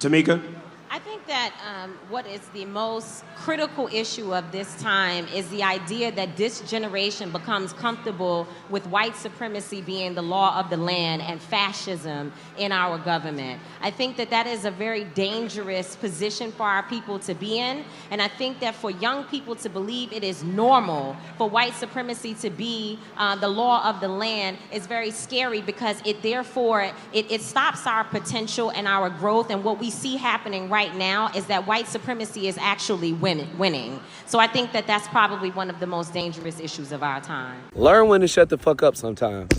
Tamika? I think that what is the most critical issue of this time is the idea that this generation becomes comfortable with white supremacy being the law of the land and fascism in our government. I think that that is a very dangerous position for our people to be in, and I think that for young people to believe it is normal for white supremacy to be the law of the land is very scary, because it stops our potential and our growth, and what we see happening right now is that white supremacy is actually winning. So I think that that's probably one of the most dangerous issues of our time. Learn when to shut the fuck up sometimes.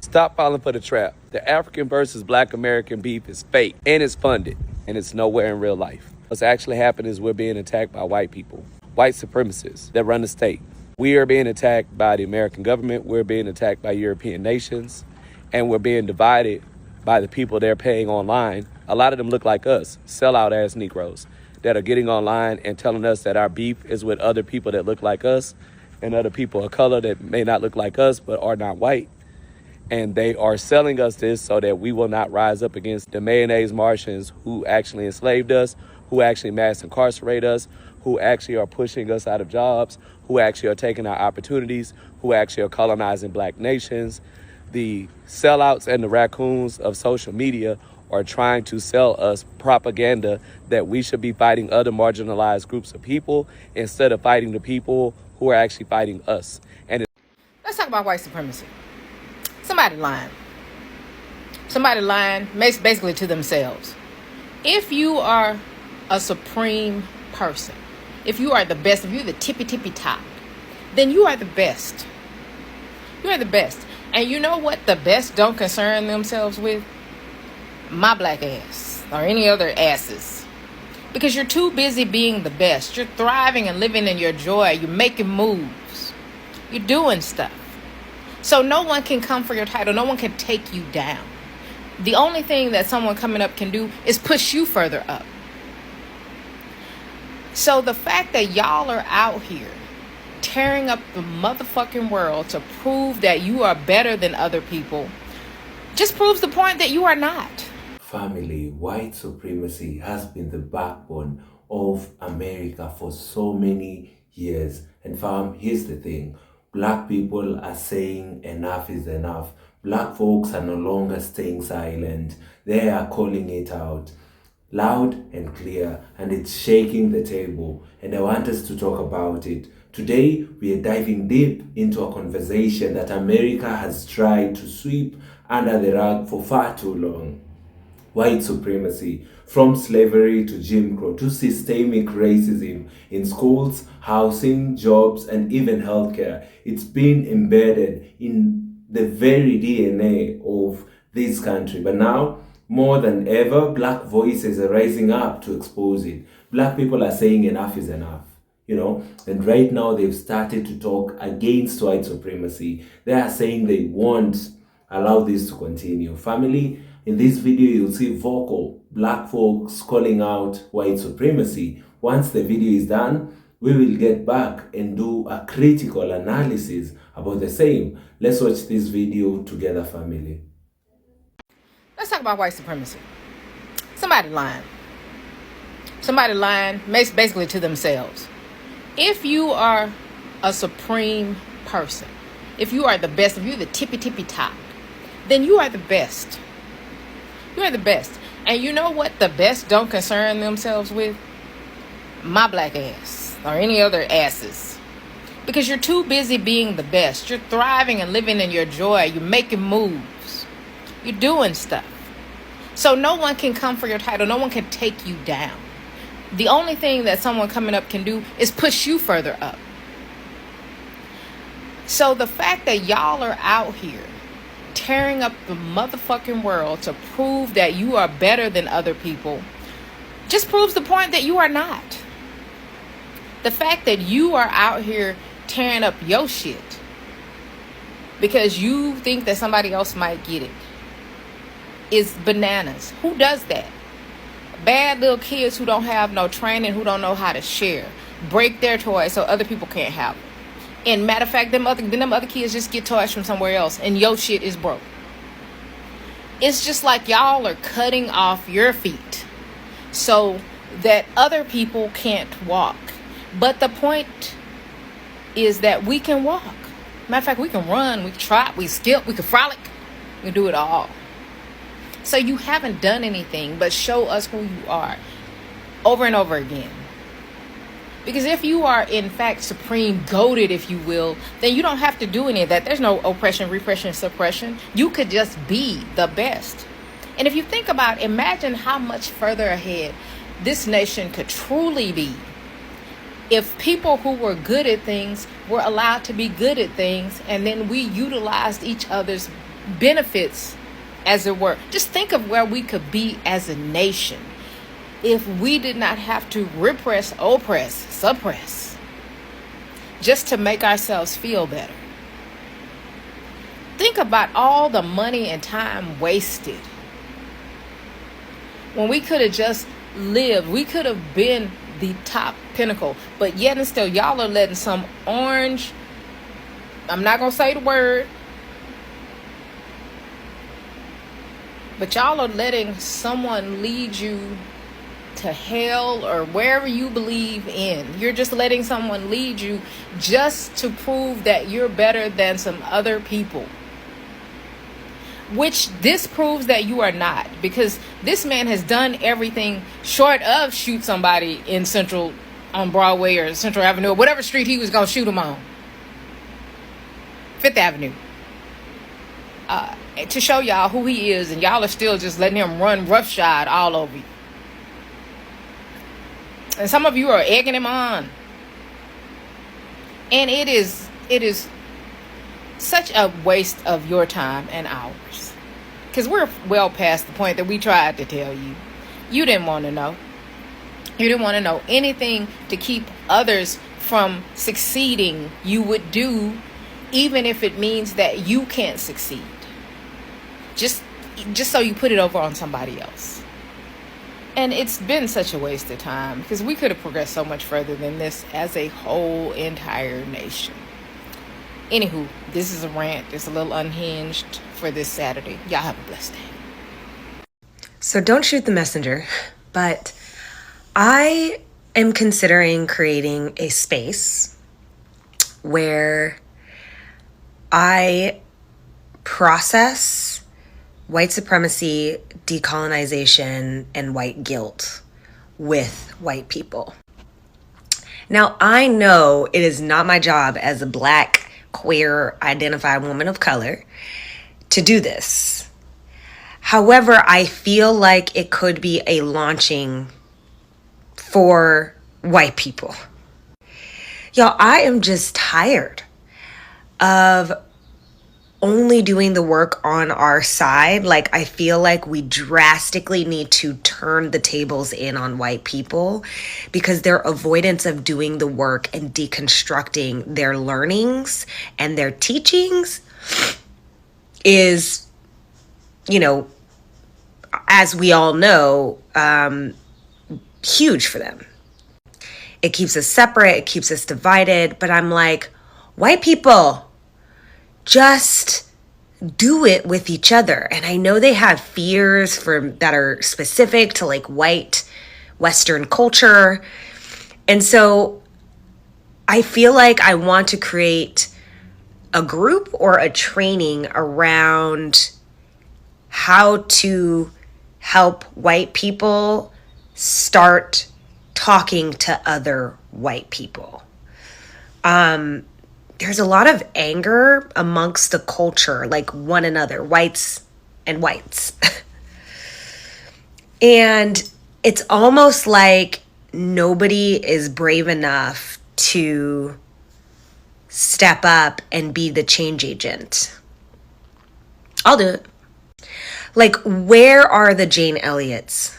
Stop falling for the trap. The African versus Black American beef is fake, and it's funded, and it's nowhere in real life. What's actually happening is we're being attacked by white people, white supremacists that run the state. We are being attacked by the American government, we're being attacked by European nations, and we're being divided by the people they're paying online. A lot of them look like us, sellout ass Negroes that are getting online and telling us that our beef is with other people that look like us and other people of color that may not look like us but are not white. And they are selling us this so that we will not rise up against the mayonnaise Martians who actually enslaved us, who actually mass incarcerate us, who actually are pushing us out of jobs, who actually are taking our opportunities, who actually are colonizing black nations. The sellouts and the raccoons of social media are trying to sell us propaganda that we should be fighting other marginalized groups of people instead of fighting the people who are actually fighting us. And let's talk about white supremacy. Somebody lying basically to themselves. If you are a supreme person, if you are the best, if you're the tippy top, then you are the best. You are the best. And you know what the best don't concern themselves with? My black ass or any other asses. Because you're too busy being the best. You're thriving and living in your joy. You're making moves. You're doing stuff. So no one can come for your title. No one can take you down. The only thing that someone coming up can do is push you further up. So the fact that y'all are out here tearing up the motherfucking world to prove that you are better than other people just proves the point that you are not. Family, white supremacy has been the backbone of America for so many years. And fam, here's the thing. Black people are saying enough is enough. Black folks are no longer staying silent. They are calling it out loud and clear, and it's shaking the table. And I want us to talk about it. Today, we are diving deep into a conversation that America has tried to sweep under the rug for far too long. White supremacy, from slavery to Jim Crow to systemic racism in schools, housing, jobs, and even healthcare. It's been embedded in the very DNA of this country. But now, more than ever, black voices are rising up to expose it. Black people are saying enough is enough. And right now they've started to talk against white supremacy. They are saying they won't allow this to continue. Family, in this video, you'll see vocal black folks calling out white supremacy. Once the video is done, we will get back and do a critical analysis about the same. Let's watch this video together, family. Let's talk about white supremacy. Somebody lying basically to themselves. If you are a supreme person, if you are the best, if you're the tippy top, then you are the best. You are the best. And you know what the best don't concern themselves with? My black ass or any other asses. Because you're too busy being the best. You're thriving and living in your joy. You're making moves. You're doing stuff. So no one can come for your title. No one can take you down. The only thing that someone coming up can do is push you further up. So the fact that y'all are out here tearing up the motherfucking world to prove that you are better than other people just proves the point that you are not. The fact that you are out here tearing up your shit because you think that somebody else might get it is bananas. Who does that? Bad little kids who don't have no training, who don't know how to share, break their toys so other people can't have them. And matter of fact, them other kids just get toys from somewhere else and your shit is broke. It's just like y'all are cutting off your feet so that other people can't walk. But the point is that we can walk. Matter of fact, we can run, we can trot, we skip, we can frolic, we can do it all. So you haven't done anything but show us who you are over and over again. Because if you are in fact supreme, goated, if you will, then you don't have to do any of that. There's no oppression, repression, suppression. You could just be the best. And if you think about, imagine how much further ahead this nation could truly be if people who were good at things were allowed to be good at things, and then we utilized each other's benefits, as it were. Just think of where we could be as a nation if we did not have to repress, oppress, suppress, just to make ourselves feel better. Think about all the money and time wasted when we could have just lived. We could have been the top pinnacle, but yet and still y'all are letting some orange, I'm not gonna say the word, but y'all are letting someone lead you to hell or wherever you believe in. You're just letting someone lead you just to prove that you're better than some other people, which this proves that you are not, because this man has done everything short of shoot somebody in Central on Broadway or Central Avenue or whatever street he was gonna shoot him on, Fifth Avenue, to show y'all who he is, and y'all are still just letting him run roughshod all over you. And some of you are egging him on. And it is such a waste of your time and ours. Because we're well past the point that we tried to tell you. You didn't want to know. You didn't want to know anything to keep others from succeeding. You would do, even if it means that you can't succeed. Just so you put it over on somebody else. And it's been such a waste of time, because we could have progressed so much further than this as a whole entire nation. Anywho, this is a rant. It's a little unhinged for this Saturday. Y'all have a blessed day. So don't shoot the messenger, but I am considering creating a space where I process white supremacy, decolonization, and white guilt with white people. Now, I know it is not my job as a Black, queer, identified woman of color to do this. However, I feel like it could be a launching for white people. Y'all, I am just tired of only doing the work on our side. Like, I feel like we drastically need to turn the tables in on white people because their avoidance of doing the work and deconstructing their learnings and their teachings is, you know, as we all know, huge for them. It keeps us separate, it keeps us divided, but I'm like, white people, just do it with each other. And I know they have fears that are specific to like white Western culture. And so I feel like I want to create a group or a training around how to help white people start talking to other white people. There's a lot of anger amongst the culture, like one another, whites and whites. And it's almost like nobody is brave enough to step up and be the change agent. I'll do it. Like, where are the Jane Elliots?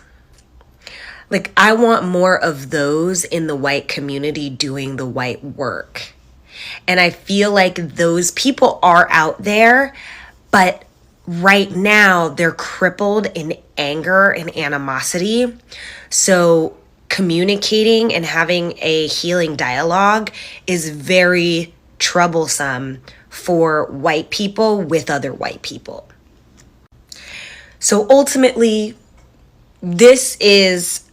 Like, I want more of those in the white community doing the white work. And I feel like those people are out there, but right now they're crippled in anger and animosity. So communicating and having a healing dialogue is very troublesome for white people with other white people. So ultimately, this is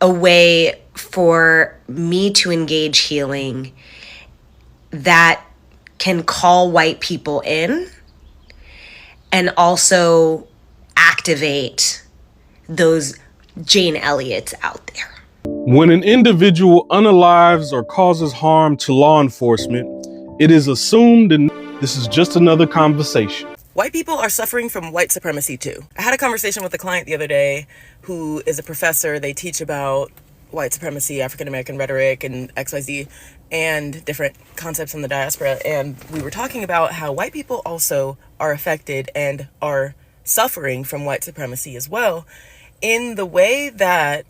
a way for me to engage healing that can call white people in and also activate those Jane Elliots out there. When an individual unalives or causes harm to law enforcement, it is assumed and this is just another conversation. White people are suffering from white supremacy too. I had a conversation with a client the other day who is a professor. They teach about white supremacy, African American rhetoric, and XYZ, and different concepts in the diaspora. And we were talking about how white people also are affected and are suffering from white supremacy as well, in the way that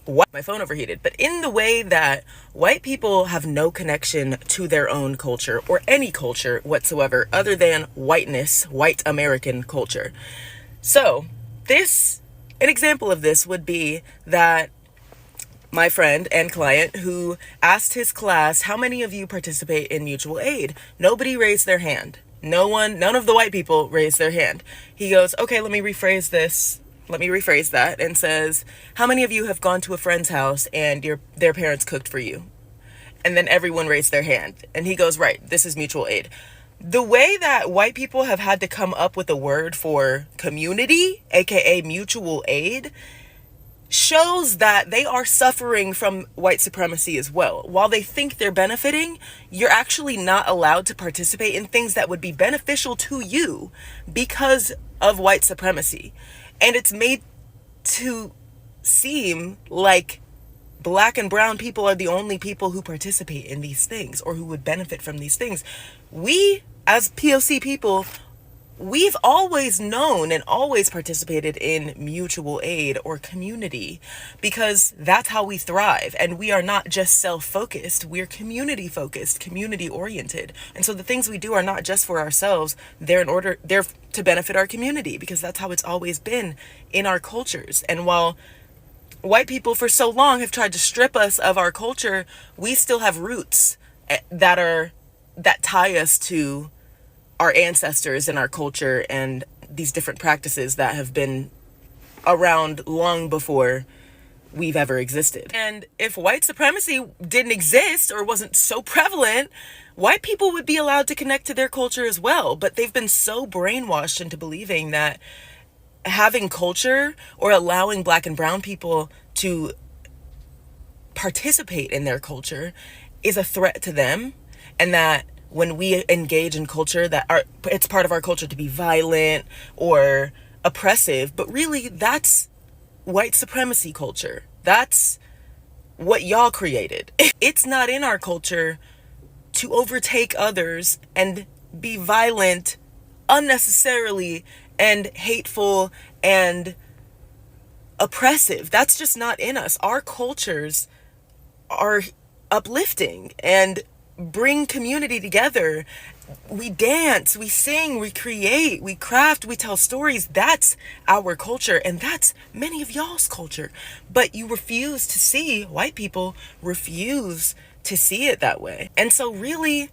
my phone overheated, but in the way that white people have no connection to their own culture or any culture whatsoever other than whiteness, white American culture. So an example of this would be that my friend and client who asked his class, how many of you participate in mutual aid? Nobody raised their hand. None of the white people raised their hand. He goes, okay, let me rephrase that and says, how many of you have gone to a friend's house and their parents cooked for you? And then everyone raised their hand. And he goes, right, this is mutual aid. The way that white people have had to come up with a word for community, aka mutual aid, shows that they are suffering from white supremacy as well. While they think they're benefiting, you're actually not allowed to participate in things that would be beneficial to you because of white supremacy. And it's made to seem like Black and brown people are the only people who participate in these things or who would benefit from these things. We, as POC people, we've always known and always participated in mutual aid or community because that's how we thrive. And we are not just self-focused, we're community-focused, community-oriented. And so the things we do are not just for ourselves, they're to benefit our community because that's how it's always been in our cultures. And while white people for so long have tried to strip us of our culture, we still have roots that tie us to our ancestors and our culture and these different practices that have been around long before we've ever existed. And if white supremacy didn't exist or wasn't so prevalent, white people would be allowed to connect to their culture as well. But they've been so brainwashed into believing that having culture or allowing Black and brown people to participate in their culture is a threat to them, and that when we engage in culture it's part of our culture to be violent or oppressive, but really that's white supremacy culture. That's what y'all created. It's not in our culture to overtake others and be violent unnecessarily and hateful and oppressive. That's just not in us. Our cultures are uplifting and bring community together. We dance, we sing, we create, we craft, we tell stories. That's our culture, and that's many of y'all's culture. But you refuse to see, white people refuse to see it that way. And so really,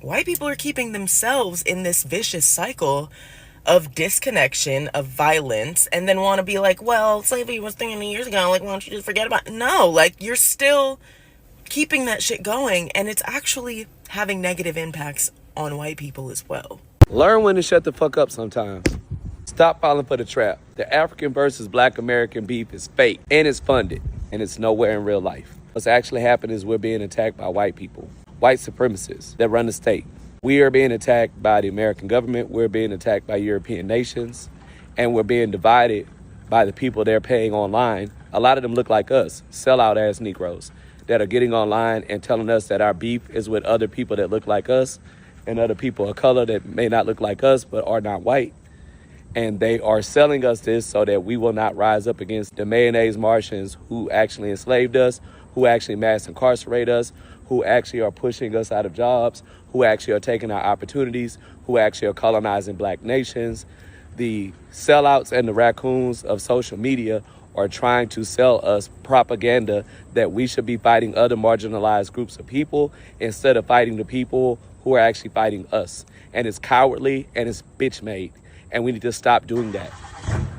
white people are keeping themselves in this vicious cycle of disconnection, of violence, and then want to be like, well, slavery was 300 years ago, like, why don't you just forget about it? No, like, you're still keeping that shit going, and it's actually having negative impacts on white people as well. Learn when to shut the fuck up sometimes. Stop falling for the trap. The African versus Black American beef is fake, and it's funded, and it's nowhere in real life. What's actually happening is we're being attacked by white people, white supremacists that run the state. We are being attacked by the American government, we're being attacked by European nations, and we're being divided by the people they're paying online. A lot of them look like us, sellout ass Negroes that are getting online and telling us that our beef is with other people that look like us and other people of color that may not look like us but are not white. And they are selling us this so that we will not rise up against the mayonnaise Martians who actually enslaved us, who actually mass incarcerate us, who actually are pushing us out of jobs, who actually are taking our opportunities, who actually are colonizing Black nations. The sellouts and the raccoons of social media are trying to sell us propaganda that we should be fighting other marginalized groups of people instead of fighting the people who are actually fighting us. And it's cowardly and it's bitch made. And we need to stop doing that.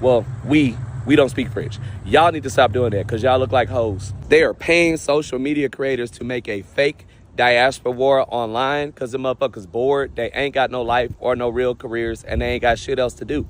Well, we, We don't speak French. Y'all need to stop doing that because y'all look like hoes. They are paying social media creators to make a fake diaspora war online because the motherfuckers bored. They ain't got no life or no real careers, and they ain't got shit else to do.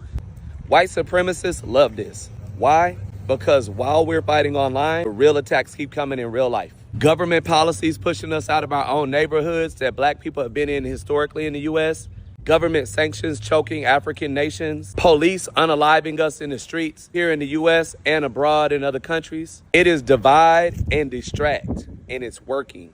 White supremacists love this. Why? Because while we're fighting online, the real attacks keep coming in real life. Government policies pushing us out of our own neighborhoods that black people have been in historically in the U.S., government sanctions choking African nations, police unaliving us in the streets here in the U.S. and abroad in other countries. It is divide and distract, and it's working.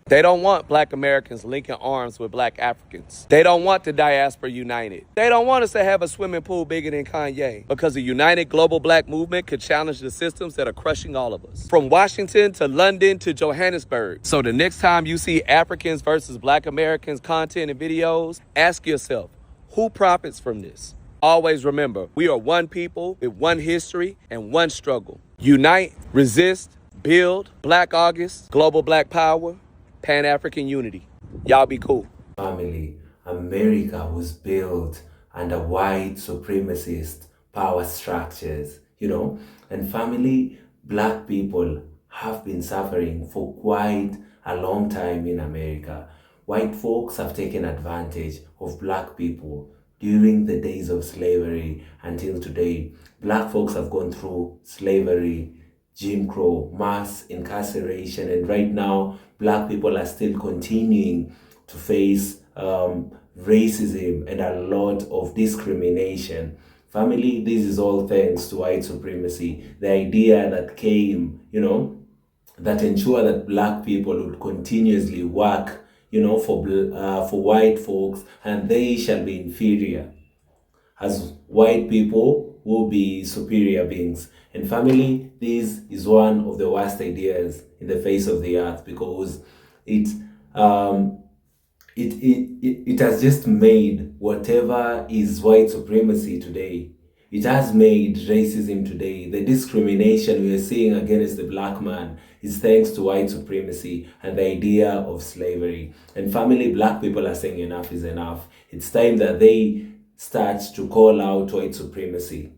They don't want black Americans linking arms with black Africans. They don't want the diaspora united. They don't want us to have a swimming pool bigger than Kanye because a united global black movement could challenge the systems that are crushing all of us. From Washington to London to Johannesburg. So the next time you see Africans versus black Americans content and videos, ask yourself, who profits from this? Always remember, we are one people with one history and one struggle. Unite, resist, build, Black August, global black power, Pan-African unity. Y'all be cool. Family, America was built under white supremacist power structures, and family, black people have been suffering for quite a long time in America. White folks have taken advantage of black people during the days of slavery until today. Black folks have gone through slavery, Jim Crow, mass incarceration, and right now, black people are still continuing to face racism and a lot of discrimination. Family, this is all thanks to white supremacy. The idea that came, that ensured that black people would continuously work, for white folks, and they shall be inferior, as white people will be superior beings. And family, this is one of the worst ideas in the face of the earth because it has just made whatever is white supremacy today. It has made racism today. The discrimination we are seeing against the black man is thanks to white supremacy and the idea of slavery. And family, black people are saying enough is enough. It's time that they start to call out white supremacy.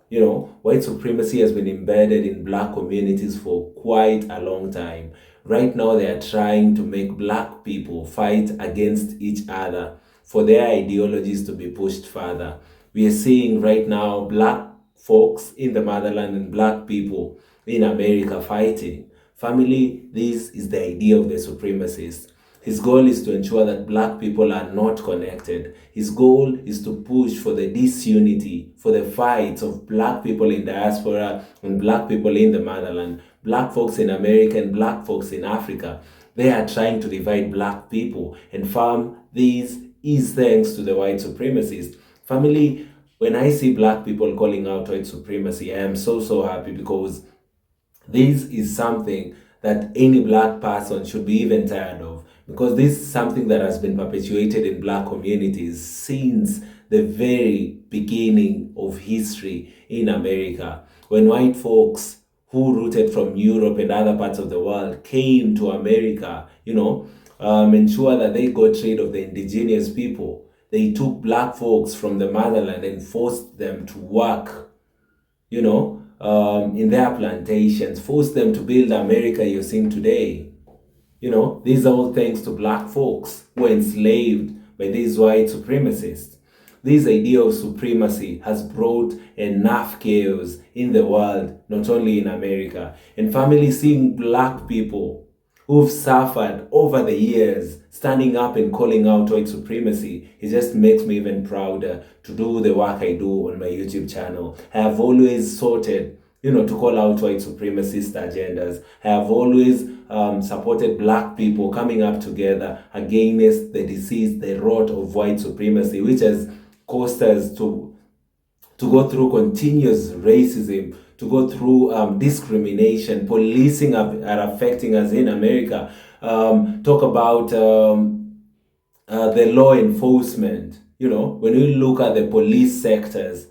White supremacy has been embedded in black communities for quite a long time. Right now, they are trying to make black people fight against each other for their ideologies to be pushed further. We are seeing right now black folks in the motherland and black people in America fighting. Family, this is the idea of the supremacist. His goal is to ensure that black people are not connected. His goal is to push for the disunity, for the fights of black people in diaspora and black people in the motherland, black folks in America and black folks in Africa. They are trying to divide black people. And this is thanks to the white supremacists. Family, when I see black people calling out white supremacy, I am so happy because this is something that any black person should be even tired of. Because this is something that has been perpetuated in black communities since the very beginning of history in America. When white folks who rooted from Europe and other parts of the world came to America, ensure that they got rid of the indigenous people. They took black folks from the motherland and forced them to work, in their plantations, forced them to build America you're seeing today. These are all thanks to black folks who were enslaved by these white supremacists. This idea of supremacy has brought enough chaos in the world, not only in America. And family, seeing black people who've suffered over the years standing up and calling out white supremacy, it just makes me even prouder to do the work I do on my YouTube channel. I have always sorted to call out white supremacist agendas. I have always supported black people coming up together against the disease, the rot of white supremacy, which has caused us to go through continuous racism, to go through discrimination. Policing are affecting us in America. Talk about the law enforcement. When we look at the police sectors,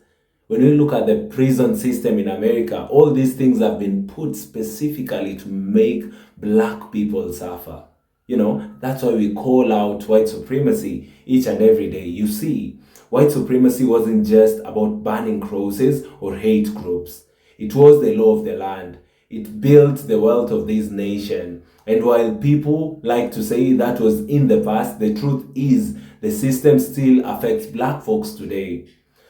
when we look at the prison system in America, all these things have been put specifically to make black people suffer. That's why we call out white supremacy each and every day. You see, white supremacy wasn't just about banning crosses or hate groups. It was the law of the land. It built the wealth of this nation. And while people like to say that was in the past, the truth is the system still affects black folks today.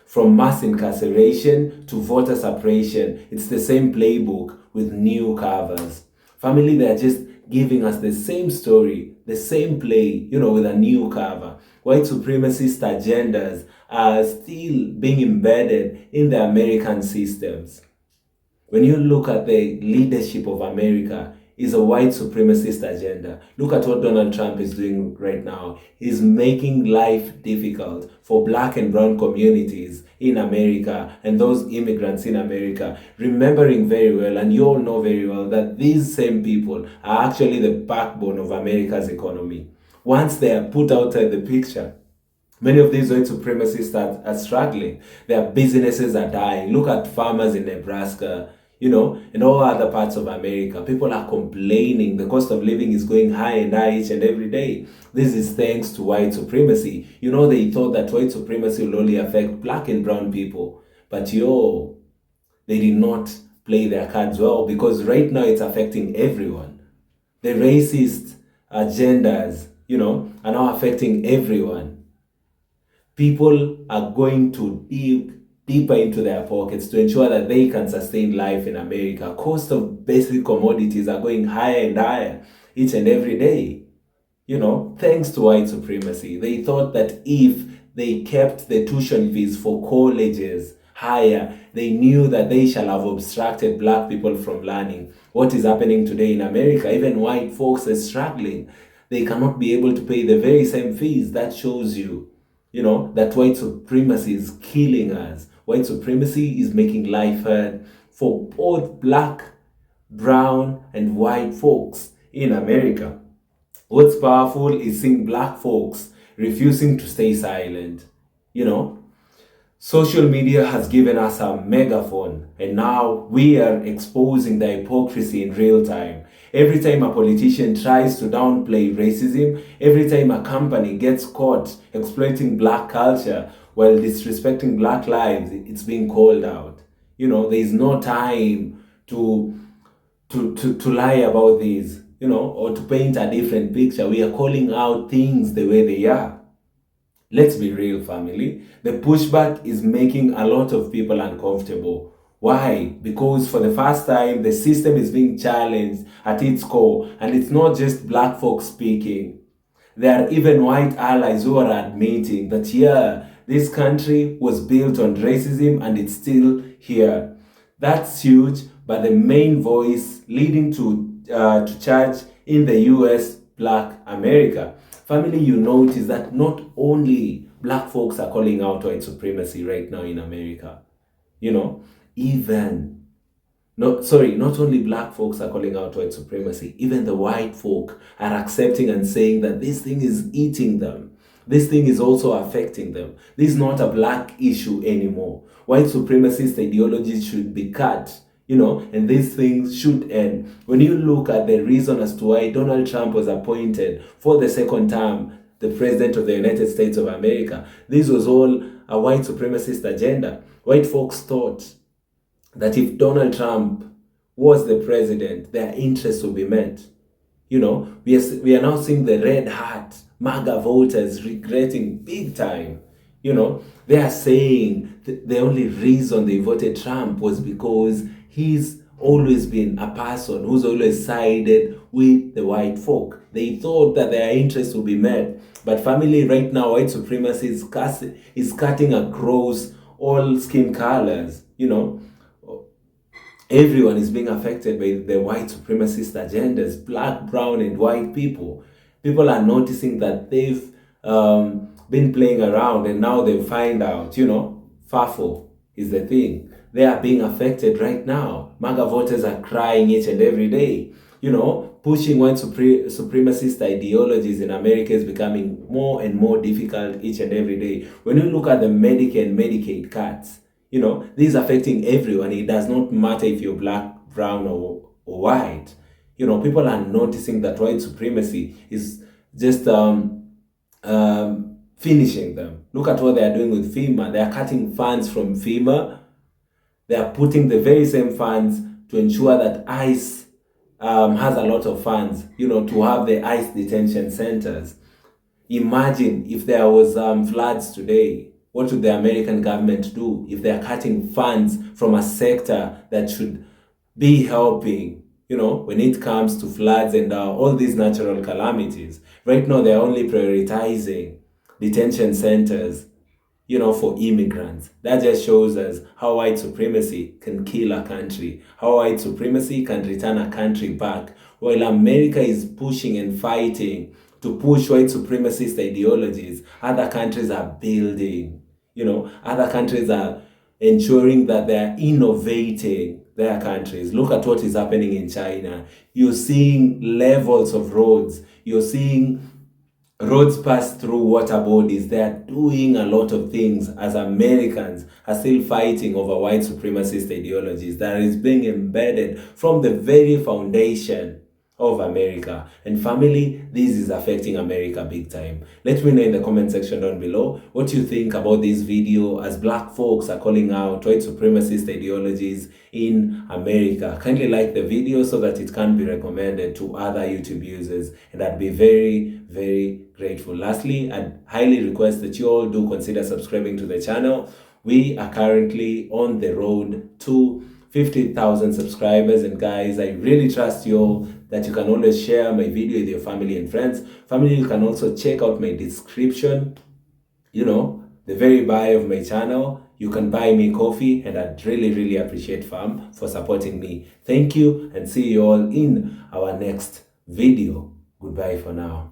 From mass incarceration to voter suppression, it's the same playbook with new covers. Family, they're just giving us the same story, the same play, with a new cover. White supremacist agendas are still being embedded in the American systems. When you look at the leadership of America, it's a white supremacist agenda. Look at what Donald Trump is doing right now. He's making life difficult for black and brown communities in America and those immigrants in America, remembering very well, and you all know very well, that these same people are actually the backbone of America's economy. Once they are put outside the picture, many of these white supremacists are struggling. Their businesses are dying. Look at farmers in Nebraska, and all other parts of America. People are complaining. The cost of living is going high and high each and every day. This is thanks to white supremacy. They thought that white supremacy will only affect black and brown people. But they did not play their cards well, because right now it's affecting everyone. The racist agendas, are now affecting everyone. People are going to deeper into their pockets to ensure that they can sustain life in America. Cost of basic commodities are going higher and higher each and every day. Thanks to white supremacy. They thought that if they kept the tuition fees for colleges higher, they knew that they shall have obstructed black people from learning. What is happening today in America? Even white folks are struggling. They cannot be able to pay the very same fees. That shows you, that white supremacy is killing us. White supremacy is making life hard for both black, brown, and white folks in America. What's powerful is seeing black folks refusing to stay silent. Social media has given us a megaphone, and now we are exposing the hypocrisy in real time. Every time a politician tries to downplay racism, every time a company gets caught exploiting black culture while disrespecting black lives, it's being called out. There is no time to lie about these, or to paint a different picture. We are calling out things the way they are. Let's be real, family. The pushback is making a lot of people uncomfortable. Why? Because for the first time, the system is being challenged at its core, and it's not just black folks speaking. There are even white allies who are admitting that, this country was built on racism and it's still here. That's huge, but the main voice leading to charge in the US, Black America. Family, you notice that not only black folks are calling out white supremacy right now in America. Not only black folks are calling out white supremacy, even the white folk are accepting and saying that this thing is eating them. This thing is also affecting them. This is not a black issue anymore. White supremacist ideologies should be cut, and these things should end. When you look at the reason as to why Donald Trump was appointed for the second term, the president of the United States of America, this was all a white supremacist agenda. White folks thought that if Donald Trump was the president, their interests would be met. We are now seeing the red hat MAGA voters regretting big time. They are saying the only reason they voted Trump was because he's always been a person who's always sided with the white folk. They thought that their interests would be met. But family, right now, white supremacy is cutting across all skin colors. Everyone is being affected by the white supremacist agendas, black, brown, and white people. People are noticing that they've been playing around, and now they find out, FAFO is the thing. They are being affected right now. MAGA voters are crying each and every day. Pushing white supremacist ideologies in America is becoming more and more difficult each and every day. When you look at the Medicare and Medicaid cuts, this is affecting everyone. It does not matter if you're black, brown, or white. People are noticing that white supremacy is just finishing them. Look at what they are doing with FEMA. They are cutting funds from FEMA They are putting the very same funds to ensure that ICE has a lot of funds, to have the ICE detention centers. Imagine if there was floods today. What would the American government do if they are cutting funds from a sector that should be helping, when it comes to floods and all these natural calamities? Right now, they're only prioritizing detention centers, for immigrants. That just shows us how white supremacy can kill a country, how white supremacy can return a country back. While America is pushing and fighting to push white supremacist ideologies, other countries are building. Other countries are ensuring that they are innovating their countries. Look at what is happening in China. You're seeing levels of roads. You're seeing roads pass through water bodies. They are doing a lot of things as Americans are still fighting over white supremacist ideologies that is being embedded from the very foundation of America. And family, this is affecting America big time. Let me know in the comment section down below what you think about this video as black folks are calling out white supremacist ideologies in America. Kindly like the video so that it can be recommended to other YouTube users, and I'd be very, very grateful. Lastly, I'd highly request that you all do consider subscribing to the channel. We are currently on the road to 50,000 subscribers, and guys, I really trust you all that you can always share my video with your family and friends. Family, you can also check out my description, the very bio of my channel. You can buy me coffee, and I'd really, really appreciate fam for supporting me. Thank you, and see you all in our next video. Goodbye for now.